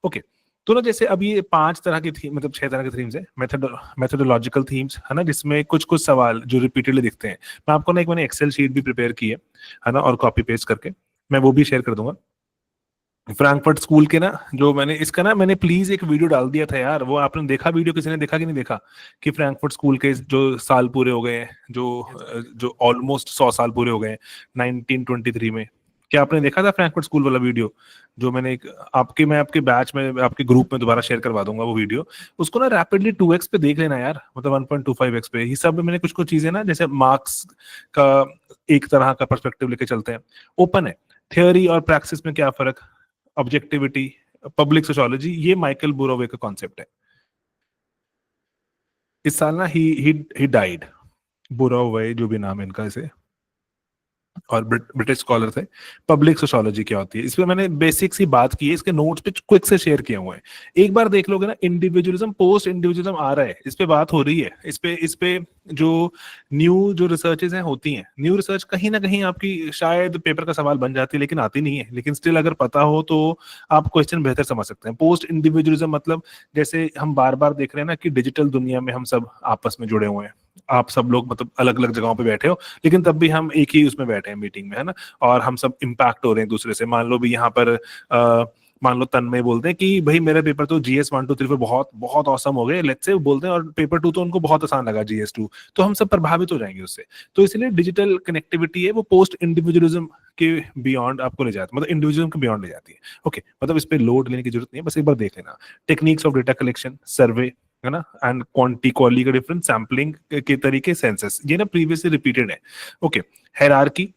Okay, तो ना जैसे अब ये 5 तरह की थीम, मतलब 6 तरह के थीम्स है, मेथोडोलॉजिकल थीम्स है ना, जिसमें कुछ कुछ सवाल जो रिपीटेडली दिखते हैं। मैं आपको ना एक मैंने एक्सेल शीट भी प्रिपेयर की है ना, और कॉपी पेस्ट करके मैं वो भी शेयर कर दूंगा। फ्रैंकफर्ट स्कूल के ना, जो मैंने इसका ना मैंने प्लीज एक वीडियो डाल दिया था यार, वो आपने देखा वीडियो? किसी ने देखा कि नहीं देखा? कि फ्रैंकफर्ट स्कूल के जो साल पूरे हो गए हैं, जो ऑलमोस्ट 100 साल पूरे हो गए हैं 1923 में। क्या आपने देखा था फ्रैंकफर्ट स्कूल वाला वीडियो? जो मैंने मैं आपके बैच में, आपके ग्रुप में दोबारा शेयर करवा दूंगा वो वीडियो। उसको ना रैपिडली 2x पे देख लेना यार, मतलब 1.25x पे। ये सब में मैंने कुछ कुछ चीजें ना, जैसे मार्क्स का एक तरह का पर्सपेक्टिव लेके चलते हैं, ओपन है। थियोरी और प्रैक्टिस में क्या फर्क, ऑब्जेक्टिविटी, पब्लिक सोशियोलॉजी, ये माइकल बुरोवे का कॉन्सेप्ट है। इस साल ना ही डाइड, बुरोवे जो भी नाम है इनका, इसे, और ब्रिटिश स्कॉलर थे। पब्लिक सोशियोलॉजी क्या होती है, इस पे मैंने बेसिक सी बात की है, इसके नोट्स पे क्विक से शेयर किए हुए हैं। एक बार देख लोगे ना, इंडिविजुअलिज्म पोस्ट इंडिविजुअलिज्म आ रहा है, इस पे बात हो रही है, इस पे जो न्यू जो रिसर्चेज हैं होती हैं, न्यू रिसर्च कहीं ना कहीं आपकी शायद पेपर का सवाल बन जाती है, लेकिन आती नहीं है। लेकिन स्टिल अगर पता हो तो आप क्वेश्चन बेहतर समझ सकते हैं। पोस्ट इंडिविजुअलिज्म मतलब, जैसे हम बार बार देख रहे हैं ना कि डिजिटल दुनिया में हम सब आपस में जुड़े हुए हैं, आप सब लोग मतलब अलग अलग जगहों पे बैठे हो, लेकिन तब भी हम एक ही उसमें बैठे हैं मीटिंग में, है ना, और हम सब इम्पैक्ट हो रहे हैं दूसरे से। मान लो भी यहाँ पर मान लो तन्मय बोलते हैं कि भाई मेरे पेपर तो GS 1 2 3 पे बहुत बहुत औसम हो गए, लेट्स से बोलते हैं, और पेपर 2 तो उनको बहुत आसान लगा GS 2, तो हम सब प्रभावित हो जाएंगे उससे। तो इसलिए डिजिटल कनेक्टिविटी है वो पोस्ट इंडिविजुअलिज्म के बियॉन्ड आपको ले जाती है, मतलब इंडिविजुअलिज्म के बियॉन्ड ले जाती है। ओके, मतलब इस पे लोड लेने की जरूरत नहीं है, बस एक बार देख लेना। टेक्निक्स ऑफ डेटा कलेक्शन, सर्वे, है ना, एंड क्वांटी क्वाली का डिफरेंस, सैम्पलिंग के तरीके, सेंसस, ये ना प्रीवियसली रिपीटेड है। ओके, हायरार्की,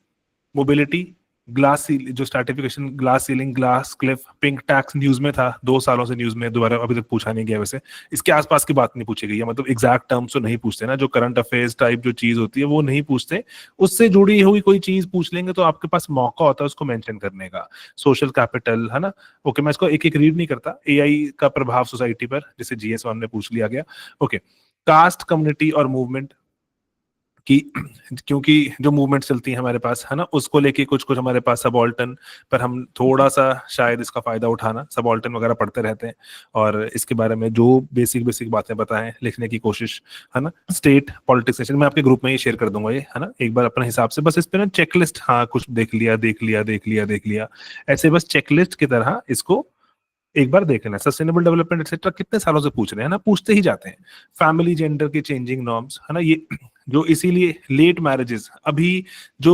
मोबिलिटी, जो stratification, glass ceiling, glass Cliff, pink tax news में था 2 सालों से, न्यूज में दोबारा अभी तक पूछा नहीं गया वैसे। इसके आसपास की बात नहीं पूछी गई है, मतलब एग्जैक्ट टर्म्स तो नहीं पूछते ना, जो करंट अफेयर्स टाइप जो चीज होती है वो नहीं पूछते। उससे जुड़ी हुई कोई चीज पूछ लेंगे तो आपके पास मौका होता है उसको मेंशन करने का। सोशल कैपिटल, है ना। ओके, मैं इसको एक एक रीड नहीं करता। AI का प्रभाव सोसाइटी पर, जैसे GS 1 में पूछ लिया गया। ओके, कास्ट, कम्युनिटी और मूवमेंट कि क्योंकि जो मूवमेंट चलती है हमारे पास, है ना, उसको लेके कुछ कुछ हमारे पास सबाल्टर्न पर हम थोड़ा सा शायद इसका फायदा उठाना, सबाल्टर्न वगैरह पढ़ते रहते हैं, और इसके बारे में जो बेसिक बेसिक बातें बताएं लिखने की कोशिश, है ना। स्टेट पॉलिटिक्स सेशन मैं आपके ग्रुप में ही शेयर कर दूंगा ये, है ना, एक बार अपने हिसाब से बस इस पे ना चेकलिस्ट, हाँ कुछ देख लिया, ऐसे बस चेकलिस्ट की तरह इसको एक बार देख लेना। सस्टेनेबल डेवलपमेंट एक्सेट्रा कितने सालों से पूछ रहे हैं ना, पूछते ही जाते हैं। फैमिली जेंडर की चेंजिंग नॉर्म्स, है ना, ये जो इसीलिए लेट मैरिजेस, अभी जो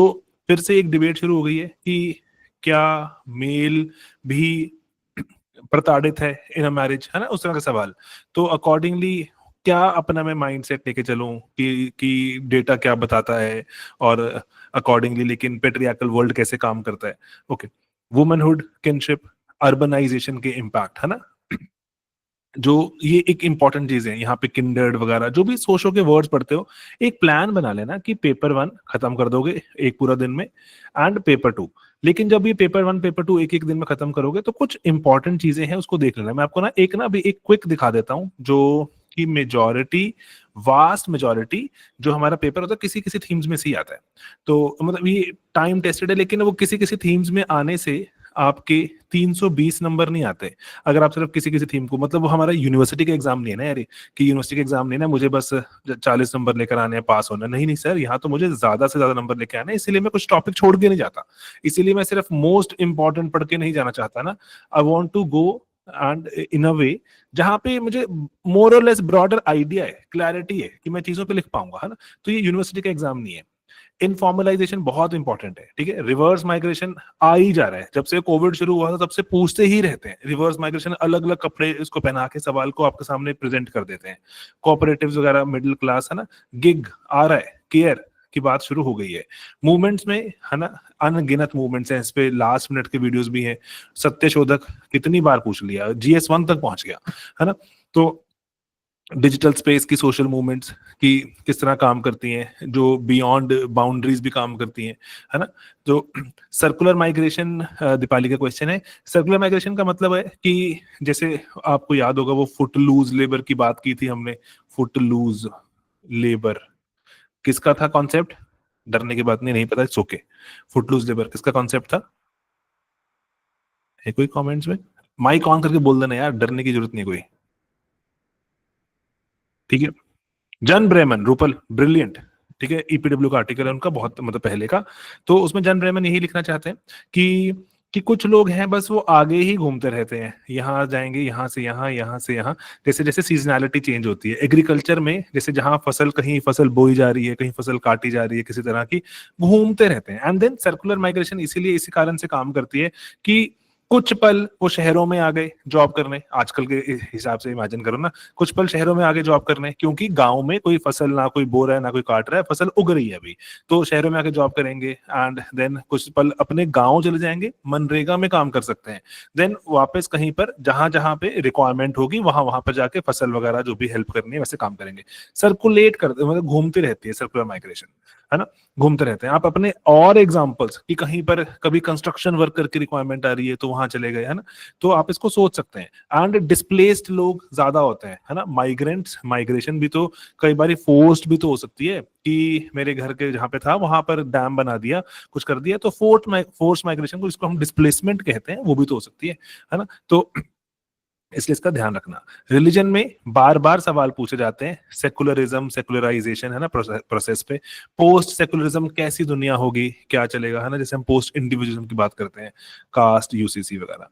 फिर से एक डिबेट शुरू हो गई है कि क्या मेल भी प्रताड़ित है इन अ मैरिज, है ना, उस तरह का सवाल। तो अकॉर्डिंगली क्या अपना मैं माइंडसेट लेके चलूं कि डेटा क्या बताता है, और अकॉर्डिंगली लेकिन पेट्रियार्कल वर्ल्ड कैसे काम करता है। ओके, वुमनहुड, किनशिप, अर्बनाइजेशन के इम्पैक्ट, है ना, जो ये एक इंपॉर्टेंट चीज है यहाँ पे। किंडर्ड वगैरह जो भी सोशो के वर्ड्स पढ़ते हो, एक प्लान बना लेना कि पेपर 1 खत्म कर दोगे एक पूरा दिन में, एंड पेपर 2। लेकिन जब ये पेपर 1 पेपर 2 एक एक दिन में खत्म करोगे तो कुछ इंपॉर्टेंट चीजें हैं उसको देख लेना। मैं आपको ना अभी एक क्विक दिखा देता हूँ, जो कि मेजॉरिटी, वास्ट मेजॉरिटी जो हमारा पेपर होता है किसी किसी थीम्स में से ही आता है। तो मतलब ये टाइम टेस्टेड है, लेकिन वो किसी किसी थीम्स में आने से आपके 320 नंबर नहीं आते अगर आप सिर्फ किसी किसी थीम को, मतलब वो हमारा यूनिवर्सिटी का एग्जाम नहीं है ना यार, कि यूनिवर्सिटी का एग्जाम नहीं है ना, मुझे बस 40 नंबर लेकर आने हैं, पास होना नहीं। नहीं सर, यहाँ तो मुझे ज्यादा से ज्यादा नंबर लेके आने हैं, इसीलिए मैं कुछ टॉपिक छोड़ के नहीं जाता, इसीलिए मैं सिर्फ मोस्ट इंपॉर्टेंट पढ़ के नहीं जाना चाहता ना। I want to go and in a way जहां पे मुझे more or less broader idea है, क्लैरिटी है कि मैं चीजों पे लिख पाऊंगा, है ना। तो ये यूनिवर्सिटी का एग्जाम नहीं है। इनफॉर्मलाइजेशन बहुत इंपॉर्टेंट है, ठीक है। रिवर्स माइग्रेशन आ ही जा रहा है, जब से कोविड शुरू हुआ था तब से पूछते ही रहते हैं रिवर्स माइग्रेशन, अलग अलग कपड़े इसको पहना के सवाल को आपके सामने प्रेजेंट कर देते हैं। कोऑपरेटिव्स वगैरह, मिडिल क्लास, है ना, गिग आ रहा है, केयर की बात शुरू हो गई है। मूवमेंट्स में, है ना, अनगिनत मूवमेंट्स हैं, इस पे लास्ट मिनट के वीडियोस भी हैं। सत्यशोधक कितनी बार पूछ लिया, GS 1 तक पहुंच गया, है ना। तो डिजिटल स्पेस की सोशल मूवमेंट्स की किस तरह काम करती हैं, जो बियॉन्ड बाउंड्रीज भी काम करती हैं, है ना। तो सर्कुलर माइग्रेशन, दीपाली का क्वेश्चन है। सर्कुलर माइग्रेशन का मतलब है कि जैसे आपको याद होगा वो फुट लूज लेबर की बात की थी हमने। फुट लूज लेबर किसका था कॉन्सेप्ट? डरने की बात नहीं, नहीं पता, it's okay. Footloose labour किसका कॉन्सेप्ट था? है कोई कमेंट्स में? माइक ऑन करके बोल देना यार, डरने की जरूरत नहीं कोई। ठीक है। जन ब्रेमन, रूपल, ब्रिलियंट। ठीक है, ईपीडब्ल्यू का आर्टिकल है उनका, बहुत मतलब पहले का। तो उसमें जन ब्रेमन यही लिखना चाहते हैं कि कुछ लोग हैं बस वो आगे ही घूमते रहते हैं, यहाँ जाएंगे, यहाँ से यहाँ, यहाँ से यहाँ। जैसे जैसे सीजनैलिटी चेंज होती है एग्रीकल्चर में, जैसे जहां फसल, कहीं फसल बोई जा रही है, कहीं फसल काटी जा रही है किसी तरह की, घूमते रहते हैं। एंड देन सर्कुलर माइग्रेशन इसीलिए इसी कारण से काम करती है कि कुछ पल वो शहरों में आ गए जॉब करने, आजकल के हिसाब से इमेजिन करो ना, कुछ पल शहरों में आगे जॉब करने, क्योंकि गांव में कोई फसल ना कोई बो रहा है ना कोई काट रहा है, फसल उग रही है अभी, तो शहरों में आके जॉब करेंगे। एंड देन कुछ पल अपने गांव चले जाएंगे, मनरेगा में काम कर सकते हैं। देन वापस कहीं पर जहां जहां पे रिक्वायरमेंट होगी वहां वहां पर जाके फसल वगैरह जो भी हेल्प करनी है वैसे काम करेंगे। सर्कुलेट करते मतलब घूमती रहती है सर्कुलर माइग्रेशन, है ना, घूमते रहते हैं। आप अपने और एग्जांपल्स कि कहीं पर कभी कंस्ट्रक्शन वर्कर की रिक्वायरमेंट आ रही है तो वहां चले गए, है ना, तो आप इसको सोच सकते हैं। एंड डिस्प्लेस्ड लोग ज्यादा होते हैं, है ना, माइग्रेंट्स, माइग्रेशन भी तो कई बार फोर्स्ड भी तो हो सकती है कि मेरे घर के जहां पे था वहां पर डैम बना दिया, कुछ कर दिया, तो फोर्स माइग्रेशन को, जिसको हम डिस्प्लेसमेंट कहते हैं, वो भी तो हो सकती है ना। तो इसलिए इसका ध्यान रखना। रिलीजन में बार बार सवाल पूछे जाते हैं, सेकुलरिज्म, सेकुलराइजेशन, है ना, प्रोसेस पे। पोस्ट सेकुलरिज्म कैसी दुनिया होगी, क्या चलेगा, है ना, जैसे हम पोस्ट इंडिविजुअलिज्म की बात करते हैं, कास्ट, यूसीसी वगैरह।